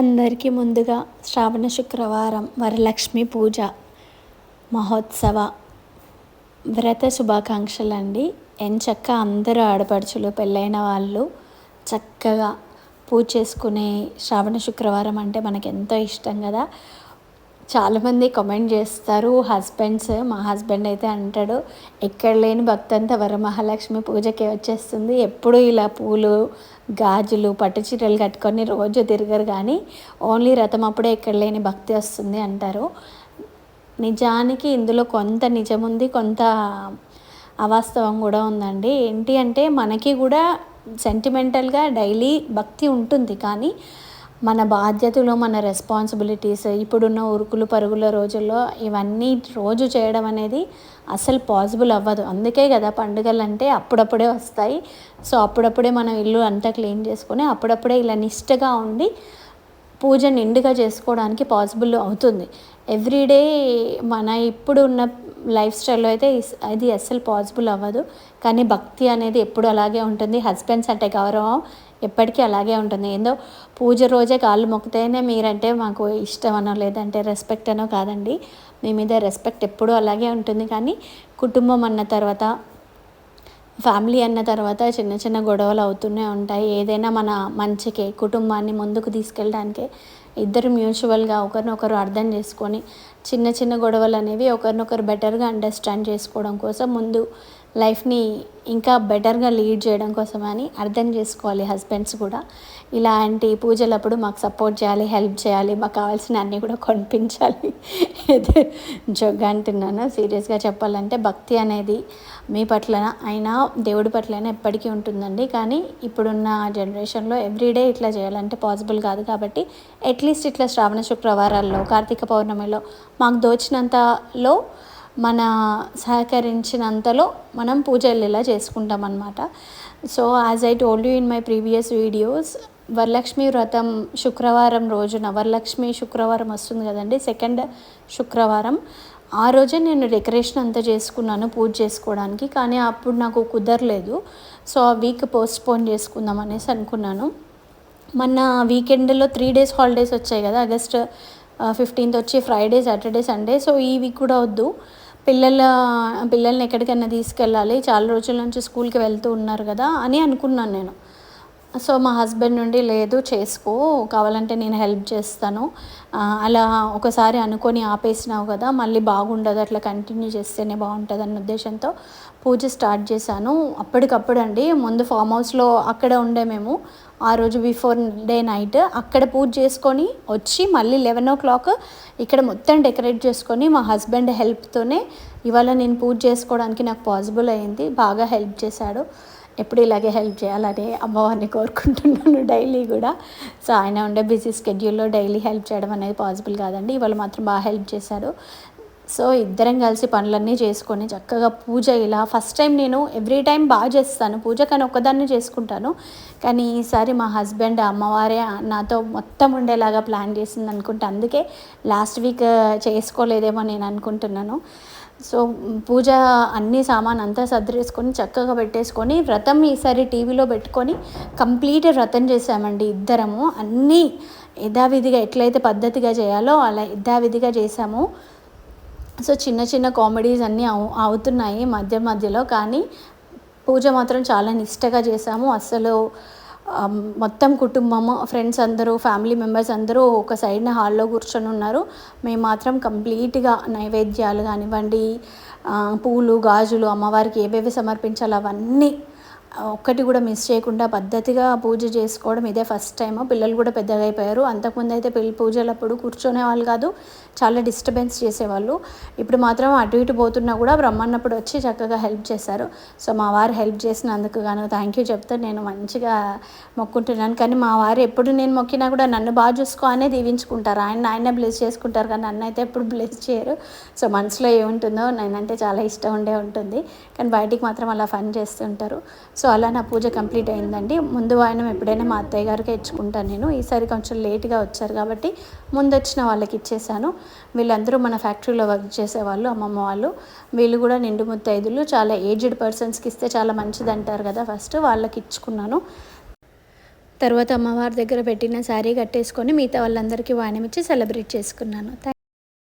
అందరికీ ముందుగా శ్రావణ శుక్రవారం వరలక్ష్మి పూజ మహోత్సవ వ్రత శుభాకాంక్షలు అండి. ఎంచక్క అందరూ ఆడపడుచులు పెళ్ళైన వాళ్ళు చక్కగా పూజ చేసుకునే శ్రావణ శుక్రవారం అంటే మనకు ఎంతో ఇష్టం కదా. చాలామంది కామెంట్ చేస్తారు హస్బెండ్స్. మా హస్బెండ్ అయితే అంటాడు, ఎక్కడ లేని భక్తి అంతా వరమహాలక్ష్మి పూజకే వచ్చేస్తుంది, ఎప్పుడు ఇలా పూలు గాజులు పట్టు చీరలు కట్టుకొని రోజు తిరగరు, కానీ ఓన్లీ రథం అప్పుడే ఎక్కడ లేని భక్తి వస్తుంది అంటారు. నిజానికి ఇందులో కొంత నిజం ఉంది, కొంత అవాస్తవం కూడా ఉందండి. ఏంటి అంటే మనకి కూడా సెంటిమెంటల్గా డైలీ భక్తి ఉంటుంది, కానీ మన బాధ్యతలు మన రెస్పాన్సిబిలిటీస్ ఇప్పుడున్న ఉరుకులు పరుగుల రోజుల్లో ఇవన్నీ రోజు చేయడం అనేది అసలు పాసిబుల్ అవ్వదు. అందుకే కదా పండుగలు అంటే అప్పుడప్పుడే వస్తాయి. సో అప్పుడప్పుడే మనం ఇల్లు అంతా క్లీన్ చేసుకొని అప్పుడప్పుడే ఇలా నిష్టగా ఉండి పూజ నిండుగా చేసుకోవడానికి పాసిబుల్ అవుతుంది. ఎవ్రీడే మన ఇప్పుడు ఉన్న లైఫ్ స్టైల్లో అయితే అది అస్సలు పాసిబుల్ అవ్వదు. కానీ భక్తి అనేది ఎప్పుడు అలాగే ఉంటుంది. హస్బెండ్స్ అంటే గౌరవం ఎప్పటికీ అలాగే ఉంటుంది. ఏందో పూజ రోజే కాళ్ళు మొక్కుతేనే మీరంటే మాకు ఇష్టం అనో లేదంటే రెస్పెక్ట్ అనో కాదండి, మీ మీద రెస్పెక్ట్ ఎప్పుడూ అలాగే ఉంటుంది. కానీ కుటుంబం అన్న తర్వాత ఫ్యామిలీ అన్న తర్వాత చిన్న చిన్న గొడవలు అవుతూనే ఉంటాయి. ఏదైనా మన మంచికే, కుటుంబాన్ని ముందుకు తీసుకెళ్ళడానికే ఇద్దరు మ్యూచువల్గా ఒకరినొకరు అర్థం చేసుకొని చిన్న చిన్న గొడవలు అనేవి ఒకరినొకరు బెటర్గా అండర్స్టాండ్ చేసుకోవడం కోసం, ముందు లైఫ్ని ఇంకా బెటర్గా లీడ్ చేయడం కోసం అని అర్థం చేసుకోవాలి హస్బెండ్స్ కూడా. ఇలాంటి పూజలప్పుడు మాకు సపోర్ట్ చేయాలి, హెల్ప్ చేయాలి, మాకు కావాల్సిన అన్నీ కూడా కొనిపించాలి. అయితే జోక్గా అంటున్నాను. సీరియస్గా చెప్పాలంటే భక్తి అనేది మీ పట్ల అయినా దేవుడి పట్లైనా ఎప్పటికీ ఉంటుందండి. కానీ ఇప్పుడున్న జనరేషన్లో ఎవ్రీడే ఇట్లా చేయాలంటే పాసిబుల్ కాదు. కాబట్టి అట్లీస్ట్ ఇట్లా శ్రావణ శుక్రవారాల్లో, కార్తీక పౌర్ణమిలో మాకు దోచినంతలో మన సహకరించినంతలో మనం పూజలు ఇలా చేసుకుంటాం అన్నమాట. So as I told you in my previous videos, Varalakshmi వ్రతం శుక్రవారం రోజున, వరలక్ష్మి శుక్రవారం వస్తుంది కదండి, సెకండ్ శుక్రవారం, ఆ రోజే నేను డెకరేషన్ అంతా చేసుకున్నాను పూజ చేసుకోవడానికి. కానీ అప్పుడు నాకు కుదరలేదు. సో ఆ వీక్ పోస్ట్పోన్ చేసుకుందాం అనేసి అనుకున్నాను. మొన్న వీకెండ్లో 3 days హాలిడేస్ వచ్చాయి కదా, ఆగస్ట్ 15th వచ్చి ఫ్రైడే, సాటర్డే, సండే. సో ఈ వీక్ కూడా వద్దు, పిల్లల్ని ఎక్కడికైనా తీసుకెళ్ళాలి, చాలా రోజుల నుంచి స్కూల్కి వెళ్తూ ఉన్నారు కదా అని అనుకున్నాను నేను. సో మా హస్బెండ్ నుండి లేదు చేసుకో, కావాలంటే నేను హెల్ప్ చేస్తాను, అలా ఒకసారి అనుకొని ఆపేసినావు కదా మళ్ళీ బాగుండదు, అట్లా కంటిన్యూ చేస్తేనే బాగుంటుంది అన్న ఉద్దేశంతో పూజ స్టార్ట్ చేశాను. అప్పటికప్పుడు అండి. ముందు ఫామ్ హౌస్లో అక్కడ ఉండే మేము, ఆ రోజు బిఫోర్ డే నైట్ అక్కడ పూజ చేసుకొని వచ్చి మళ్ళీ 11 o'clock ఇక్కడ మొత్తం డెకరేట్ చేసుకొని మా హస్బెండ్ హెల్ప్తోనే ఇవాళ నేను పూజ చేసుకోవడానికి నాకు పాసిబుల్ అయింది. బాగా హెల్ప్ చేశాడు. ఎప్పుడు ఇలాగే హెల్ప్ చేయాలని అమ్మవారిని కోరుకుంటున్నాను డైలీ కూడా. సో ఆయన ఉండే బిజీ స్కెడ్యూల్లో డైలీ హెల్ప్ చేయడం అనేది పాసిబుల్ కాదండి. ఇవాళ మాత్రం బాగా హెల్ప్ చేశారు. సో ఇద్దరం కలిసి పనులన్నీ చేసుకొని చక్కగా పూజ ఇలా ఫస్ట్ టైం నేను ఎవ్రీ టైం బాగా చేస్తాను పూజ, కానీ ఒక్కదాన్ని చేసుకుంటాను. కానీ ఈసారి మా హస్బెండ్ అమ్మవారే నాతో మొత్తం ఉండేలాగా ప్లాన్ చేసింది అనుకుంటా. అందుకే లాస్ట్ వీక్ చేసుకోలేదేమో నేను అనుకుంటున్నాను. సో పూజ అన్ని సామాన్ అంతా సర్దేసుకొని చక్కగా పెట్టేసుకొని వ్రతం ఈసారి టీవీలో పెట్టుకొని కంప్లీట్ వ్రతం చేసామండి ఇద్దరము. అన్నీ యథావిధిగా ఎట్లయితే పద్ధతిగా చేయాలో అలా యథావిధిగా చేసాము. సో చిన్న చిన్న కామెడీస్ అన్నీ అవుతున్నాయి మధ్యలో, కానీ పూజ మాత్రం చాలా నిష్టగా చేసాము. అసలు మొత్తం కుటుంబము, ఫ్రెండ్స్ అందరూ, ఫ్యామిలీ మెంబర్స్ అందరూ ఒక సైడ్న హాల్లో కూర్చొని ఉన్నారు. మేము మాత్రం కంప్లీట్గా నైవేద్యాలు కానివ్వండి, పూలు గాజులు అమ్మవారికి ఏవేవి సమర్పించాలో అవన్నీ ఒక్కటి కూడా మిస్ చేయకుండా పద్ధతిగా పూజ చేసుకోవడం ఇదే ఫస్ట్ టైం. పిల్లలు కూడా పెద్దగా అయిపోయారు. అంతకుముందు అయితే పూజలప్పుడు కూర్చునే వాళ్ళు కాదు, చాలా డిస్టర్బెన్స్ చేసేవాళ్ళు. ఇప్పుడు మాత్రం అటు ఇటు పోతున్నా కూడా బ్రహ్మన్నప్పుడు వచ్చి చక్కగా హెల్ప్ చేశారు. సో మా వారు హెల్ప్ చేసినందుకు గాను థ్యాంక్ యూ చెప్తే నేను మంచిగా మొక్కుంటున్నాను. కానీ మా వారు ఎప్పుడు నేను మొక్కినా కూడా నన్ను బాగా చూసుకో అనే దీవించుకుంటారు. ఆయనే బ్లెస్ చేసుకుంటారు, కానీ నన్ను అయితే ఎప్పుడు బ్లెస్ చేయరు. సో మనసులో ఏముంటుందో నేనంటే చాలా ఇష్టం ఉంటుంది, కానీ బయటికి మాత్రం అలా ఫన్ చేస్తుంటారు. సో అలా నా పూజ కంప్లీట్ అయిందండి. ముందు వాయనం ఎప్పుడైనా మా అత్తయ్య గారికే ఇచ్చుకుంటాను నేను. ఈసారి కొంచెం లేట్గా వచ్చారు కాబట్టి ముందు వచ్చిన వాళ్ళకి ఇచ్చేసాను. వీళ్ళందరూ మన ఫ్యాక్టరీలో వర్క్ చేసేవాళ్ళు, అమ్మమ్మ వాళ్ళు. వీళ్ళు కూడా నిండు ముత్తైదులు. చాలా ఏజ్డ్ పర్సన్స్కి ఇస్తే చాలా మంచిది అంటారు కదా, ఫస్ట్ వాళ్ళకి ఇచ్చుకున్నాను. తర్వాత అమ్మవారి దగ్గర పెట్టిన శారీ కట్టేసుకొని మిగతా వాళ్ళందరికీ వాయనం ఇచ్చి సెలబ్రేట్ చేసుకున్నాను.